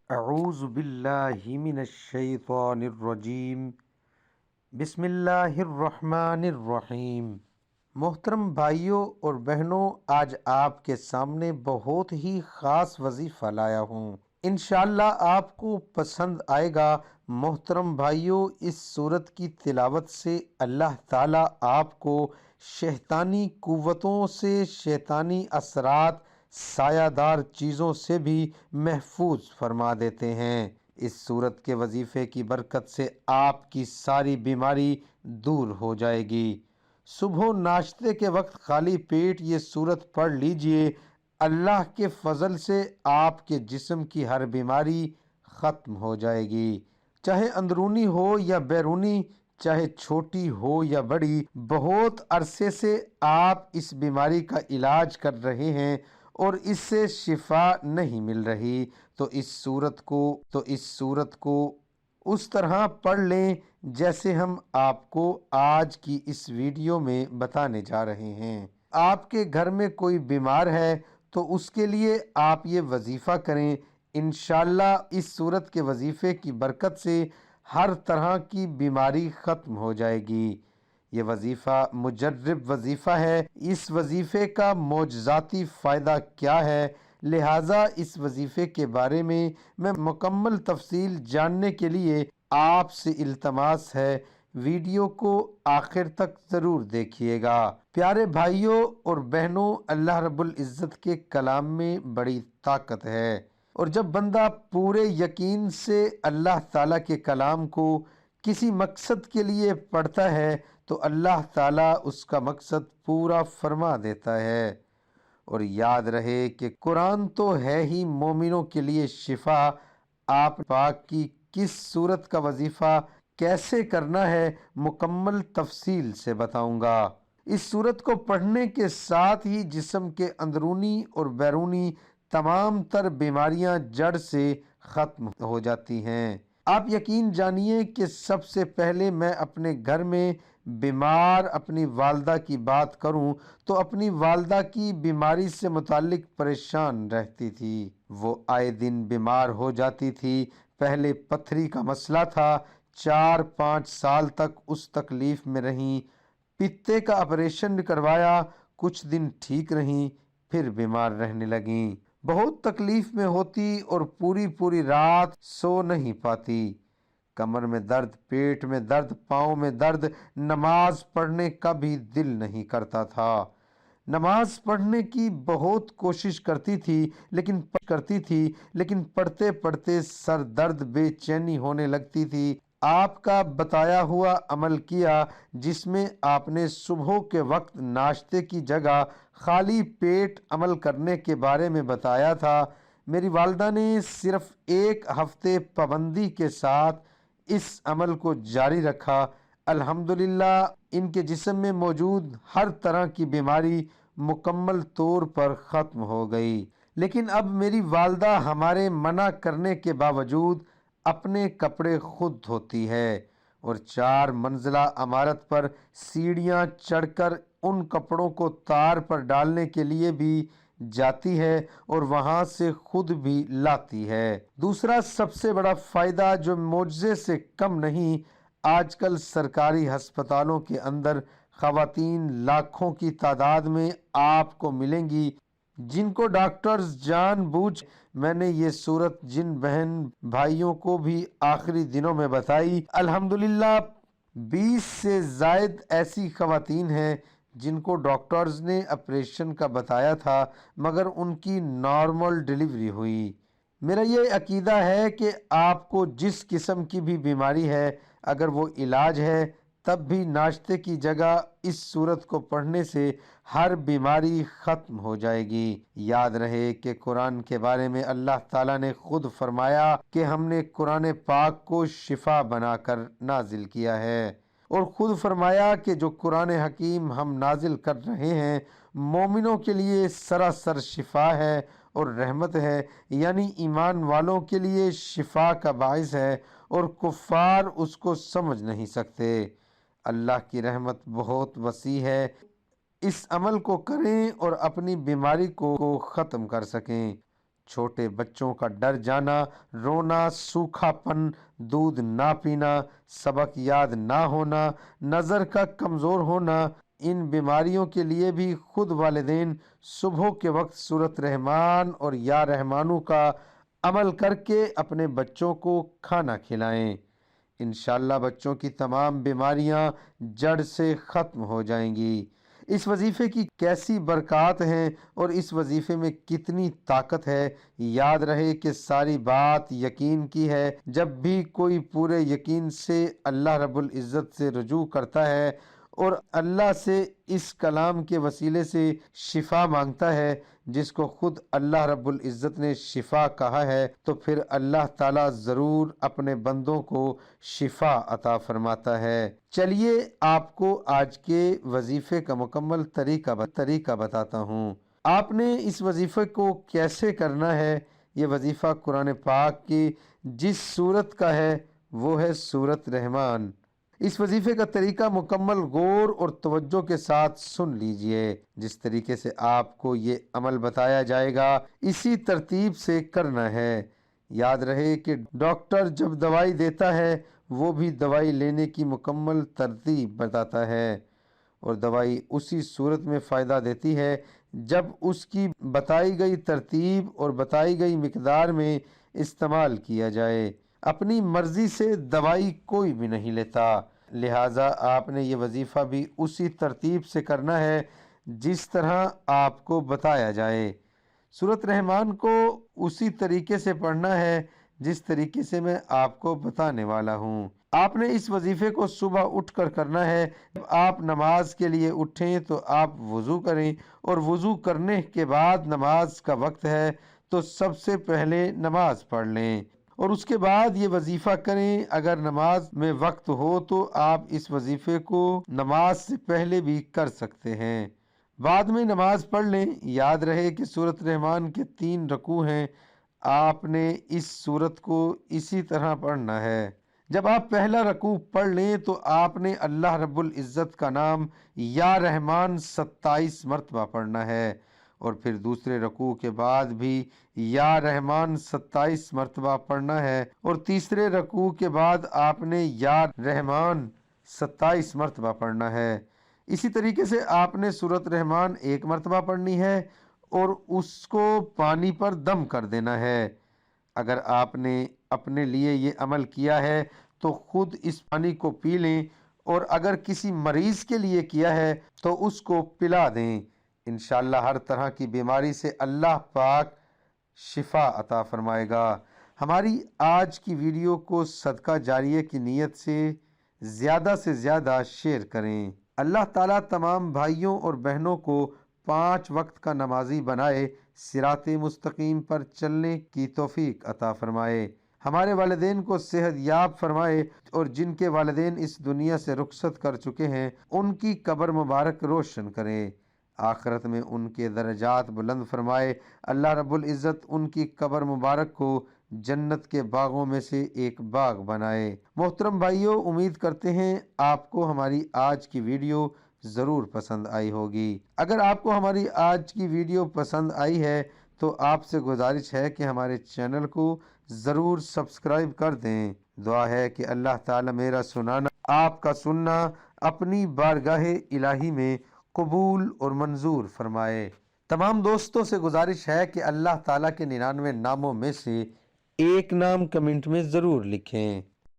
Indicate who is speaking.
Speaker 1: اعوذ باللہ من الشیطان الرجیم، بسم اللہ الرحمن الرحیم۔ محترم بھائیوں اور بہنوں، آج آپ کے سامنے بہت ہی خاص وظیفہ لایا ہوں، انشاءاللہ آپ کو پسند آئے گا۔ محترم بھائیوں، اس سورت کی تلاوت سے اللہ تعالیٰ آپ کو شیطانی قوتوں سے، شیطانی اثرات، سایہ دار چیزوں سے بھی محفوظ فرما دیتے ہیں۔ اس سورت کے وظیفے کی برکت سے آپ کی ساری بیماری دور ہو جائے گی۔ صبح ناشتے کے وقت خالی پیٹ یہ سورت پڑھ لیجئے، اللہ کے فضل سے آپ کے جسم کی ہر بیماری ختم ہو جائے گی، چاہے اندرونی ہو یا بیرونی، چاہے چھوٹی ہو یا بڑی۔ بہت عرصے سے آپ اس بیماری کا علاج کر رہے ہیں اور اس سے شفا نہیں مل رہی، تو اس سورت کو اس طرح پڑھ لیں جیسے ہم آپ کو آج کی اس ویڈیو میں بتانے جا رہے ہیں۔ آپ کے گھر میں کوئی بیمار ہے تو اس کے لیے آپ یہ وظیفہ کریں، انشاءاللہ اس سورت کے وظیفے کی برکت سے ہر طرح کی بیماری ختم ہو جائے گی۔ یہ وظیفہ مجرب وظیفہ ہے۔ اس وظیفے کا معجزاتی فائدہ کیا ہے، لہٰذا اس وظیفے کے بارے میں مکمل تفصیل جاننے کے لیے آپ سے التماس ہے، ویڈیو کو آخر تک ضرور دیکھیے گا۔ پیارے بھائیوں اور بہنوں، اللہ رب العزت کے کلام میں بڑی طاقت ہے، اور جب بندہ پورے یقین سے اللہ تعالیٰ کے کلام کو کسی مقصد کے لیے پڑھتا ہے تو اللہ تعالیٰ اس کا مقصد پورا فرما دیتا ہے۔ اور یاد رہے کہ قرآن تو ہے ہی مومنوں کے لیے شفا۔ آپ پاک کی کس صورت کا وظیفہ کیسے کرنا ہے مکمل تفصیل سے بتاؤں گا۔ اس صورت کو پڑھنے کے ساتھ ہی جسم کے اندرونی اور بیرونی تمام تر بیماریاں جڑ سے ختم ہو جاتی ہیں۔ آپ یقین جانیے کہ سب سے پہلے میں اپنے گھر میں بیمار اپنی والدہ کی بات کروں تو اپنی والدہ کی بیماری سے متعلق پریشان رہتی تھی۔ وہ آئے دن بیمار ہو جاتی تھی۔ پہلے پتھری کا مسئلہ تھا، 4-5 سال تک اس تکلیف میں رہیں۔ پتے کا آپریشن کروایا، کچھ دن ٹھیک رہیں، پھر بیمار رہنے لگیں۔ بہت تکلیف میں ہوتی اور پوری رات سو نہیں پاتی۔ کمر میں درد، پیٹ میں درد، پاؤں میں درد، نماز پڑھنے کا بھی دل نہیں کرتا تھا۔ نماز پڑھنے کی بہت کوشش کرتی تھی لیکن پڑھتے پڑھتے سر درد، بے چینی ہونے لگتی تھی۔ آپ کا بتایا ہوا عمل کیا، جس میں آپ نے صبح کے وقت ناشتے کی جگہ خالی پیٹ عمل کرنے کے بارے میں بتایا تھا۔ میری والدہ نے صرف 1 ہفتے پابندی کے ساتھ اس عمل کو جاری رکھا۔ الحمدللہ ان کے جسم میں موجود ہر طرح کی بیماری مکمل طور پر ختم ہو گئی۔ لیکن اب میری والدہ ہمارے منع کرنے کے باوجود اپنے کپڑے خود دھوتی ہے اور 4 منزلہ عمارت پر سیڑھیاں چڑھ کر ان کپڑوں کو تار پر ڈالنے کے لیے بھی جاتی ہے اور وہاں سے خود بھی لاتی ہے۔ دوسرا سب سے بڑا فائدہ جو معجزے سے کم نہیں، آج کل سرکاری ہسپتالوں کے اندر خواتین لاکھوں کی تعداد میں آپ کو ملیں گی جن کو ڈاکٹرز جان بوجھ۔ میں نے یہ صورت جن بہن بھائیوں کو بھی آخری دنوں میں بتائی، الحمدللہ 20 سے زائد ایسی خواتین ہیں جن کو ڈاکٹرز نے آپریشن کا بتایا تھا مگر ان کی نارمل ڈیلیوری ہوئی۔ میرا یہ عقیدہ ہے کہ آپ کو جس قسم کی بھی بیماری ہے، اگر وہ علاج ہے، تب بھی ناشتے کی جگہ اس سورت کو پڑھنے سے ہر بیماری ختم ہو جائے گی۔ یاد رہے کہ قرآن کے بارے میں اللہ تعالیٰ نے خود فرمایا کہ ہم نے قرآن پاک کو شفا بنا کر نازل کیا ہے، اور خود فرمایا کہ جو قرآن حکیم ہم نازل کر رہے ہیں مومنوں کے لیے سراسر شفا ہے اور رحمت ہے، یعنی ایمان والوں کے لیے شفا کا باعث ہے اور کفار اس کو سمجھ نہیں سکتے۔ اللہ کی رحمت بہت وسیع ہے، اس عمل کو کریں اور اپنی بیماری کو ختم کر سکیں۔ چھوٹے بچوں کا ڈر جانا، رونا، سوکھا پن، دودھ نہ پینا، سبق یاد نہ ہونا، نظر کا کمزور ہونا، ان بیماریوں کے لیے بھی خود والدین صبح کے وقت سورۃ رحمان اور یا رحمانو کا عمل کر کے اپنے بچوں کو کھانا کھلائیں۔ انشاءاللہ بچوں کی تمام بیماریاں جڑ سے ختم ہو جائیں گی۔ اس وظیفے کی کیسی برکات ہیں اور اس وظیفے میں کتنی طاقت ہے، یاد رہے کہ ساری بات یقین کی ہے۔ جب بھی کوئی پورے یقین سے اللہ رب العزت سے رجوع کرتا ہے اور اللہ سے اس کلام کے وسیلے سے شفا مانگتا ہے، جس کو خود اللہ رب العزت نے شفا کہا ہے، تو پھر اللہ تعالیٰ ضرور اپنے بندوں کو شفا عطا فرماتا ہے۔ چلیے آپ کو آج کے وظیفے کا مکمل طریقہ بتاتا ہوں۔ آپ نے اس وظیفے کو کیسے کرنا ہے۔ یہ وظیفہ قرآن پاک کی جس سورت کا ہے وہ ہے سورۃ رحمان۔ اس وظیفے کا طریقہ مکمل غور اور توجہ کے ساتھ سن لیجئے۔ جس طریقے سے آپ کو یہ عمل بتایا جائے گا اسی ترتیب سے کرنا ہے۔ یاد رہے کہ ڈاکٹر جب دوائی دیتا ہے وہ بھی دوائی لینے کی مکمل ترتیب بتاتا ہے، اور دوائی اسی صورت میں فائدہ دیتی ہے جب اس کی بتائی گئی ترتیب اور بتائی گئی مقدار میں استعمال کیا جائے۔ اپنی مرضی سے دوائی کوئی بھی نہیں لیتا، لہٰذا آپ نے یہ وظیفہ بھی اسی ترتیب سے کرنا ہے جس طرح آپ کو بتایا جائے۔ سورۃ رحمان کو اسی طریقے سے پڑھنا ہے جس طریقے سے میں آپ کو بتانے والا ہوں۔ آپ نے اس وظیفے کو صبح اٹھ کر کرنا ہے۔ جب آپ نماز کے لیے اٹھیں تو آپ وضو کریں، اور وضو کرنے کے بعد نماز کا وقت ہے تو سب سے پہلے نماز پڑھ لیں اور اس کے بعد یہ وظیفہ کریں۔ اگر نماز میں وقت ہو تو آپ اس وظیفے کو نماز سے پہلے بھی کر سکتے ہیں، بعد میں نماز پڑھ لیں۔ یاد رہے کہ سورۃ رحمان کے 3 رکوع ہیں، آپ نے اس سورت کو اسی طرح پڑھنا ہے۔ جب آپ پہلا رکوع پڑھ لیں تو آپ نے اللہ رب العزت کا نام یا رحمان 27 مرتبہ پڑھنا ہے، اور پھر دوسرے رکوع کے بعد بھی یا رحمان 27 مرتبہ پڑھنا ہے، اور تیسرے رکوع کے بعد آپ نے یا رحمان 27 مرتبہ پڑھنا ہے۔ اسی طریقے سے آپ نے سورۃ رحمان 1 مرتبہ پڑھنی ہے اور اس کو پانی پر دم کر دینا ہے۔ اگر آپ نے اپنے لیے یہ عمل کیا ہے تو خود اس پانی کو پی لیں، اور اگر کسی مریض کے لیے کیا ہے تو اس کو پلا دیں۔ انشاءاللہ ہر طرح کی بیماری سے اللہ پاک شفا عطا فرمائے گا۔ ہماری آج کی ویڈیو کو صدقہ جاریہ کی نیت سے زیادہ شیئر کریں۔ اللہ تعالیٰ تمام بھائیوں اور بہنوں کو 5 وقت کا نمازی بنائے، صراط مستقیم پر چلنے کی توفیق عطا فرمائے، ہمارے والدین کو صحت یاب فرمائے، اور جن کے والدین اس دنیا سے رخصت کر چکے ہیں ان کی قبر مبارک روشن کرے، آخرت میں ان کے درجات بلند فرمائے۔ اللہ رب العزت ان کی قبر مبارک کو جنت کے باغوں میں سے ایک باغ بنائے۔ محترم بھائیوں، امید کرتے ہیں آپ کو ہماری آج کی ویڈیو ضرور پسند آئی ہوگی۔ اگر آپ کو ہماری آج کی ویڈیو پسند آئی ہے تو آپ سے گزارش ہے کہ ہمارے چینل کو ضرور سبسکرائب کر دیں۔ دعا ہے کہ اللہ تعالی میرا سنانا، آپ کا سننا اپنی بارگاہ الہی میں قبول اور منظور فرمائے۔ تمام دوستوں سے گزارش ہے کہ اللہ تعالیٰ کے 99 ناموں میں سے ایک نام کمنٹ میں ضرور لکھیں۔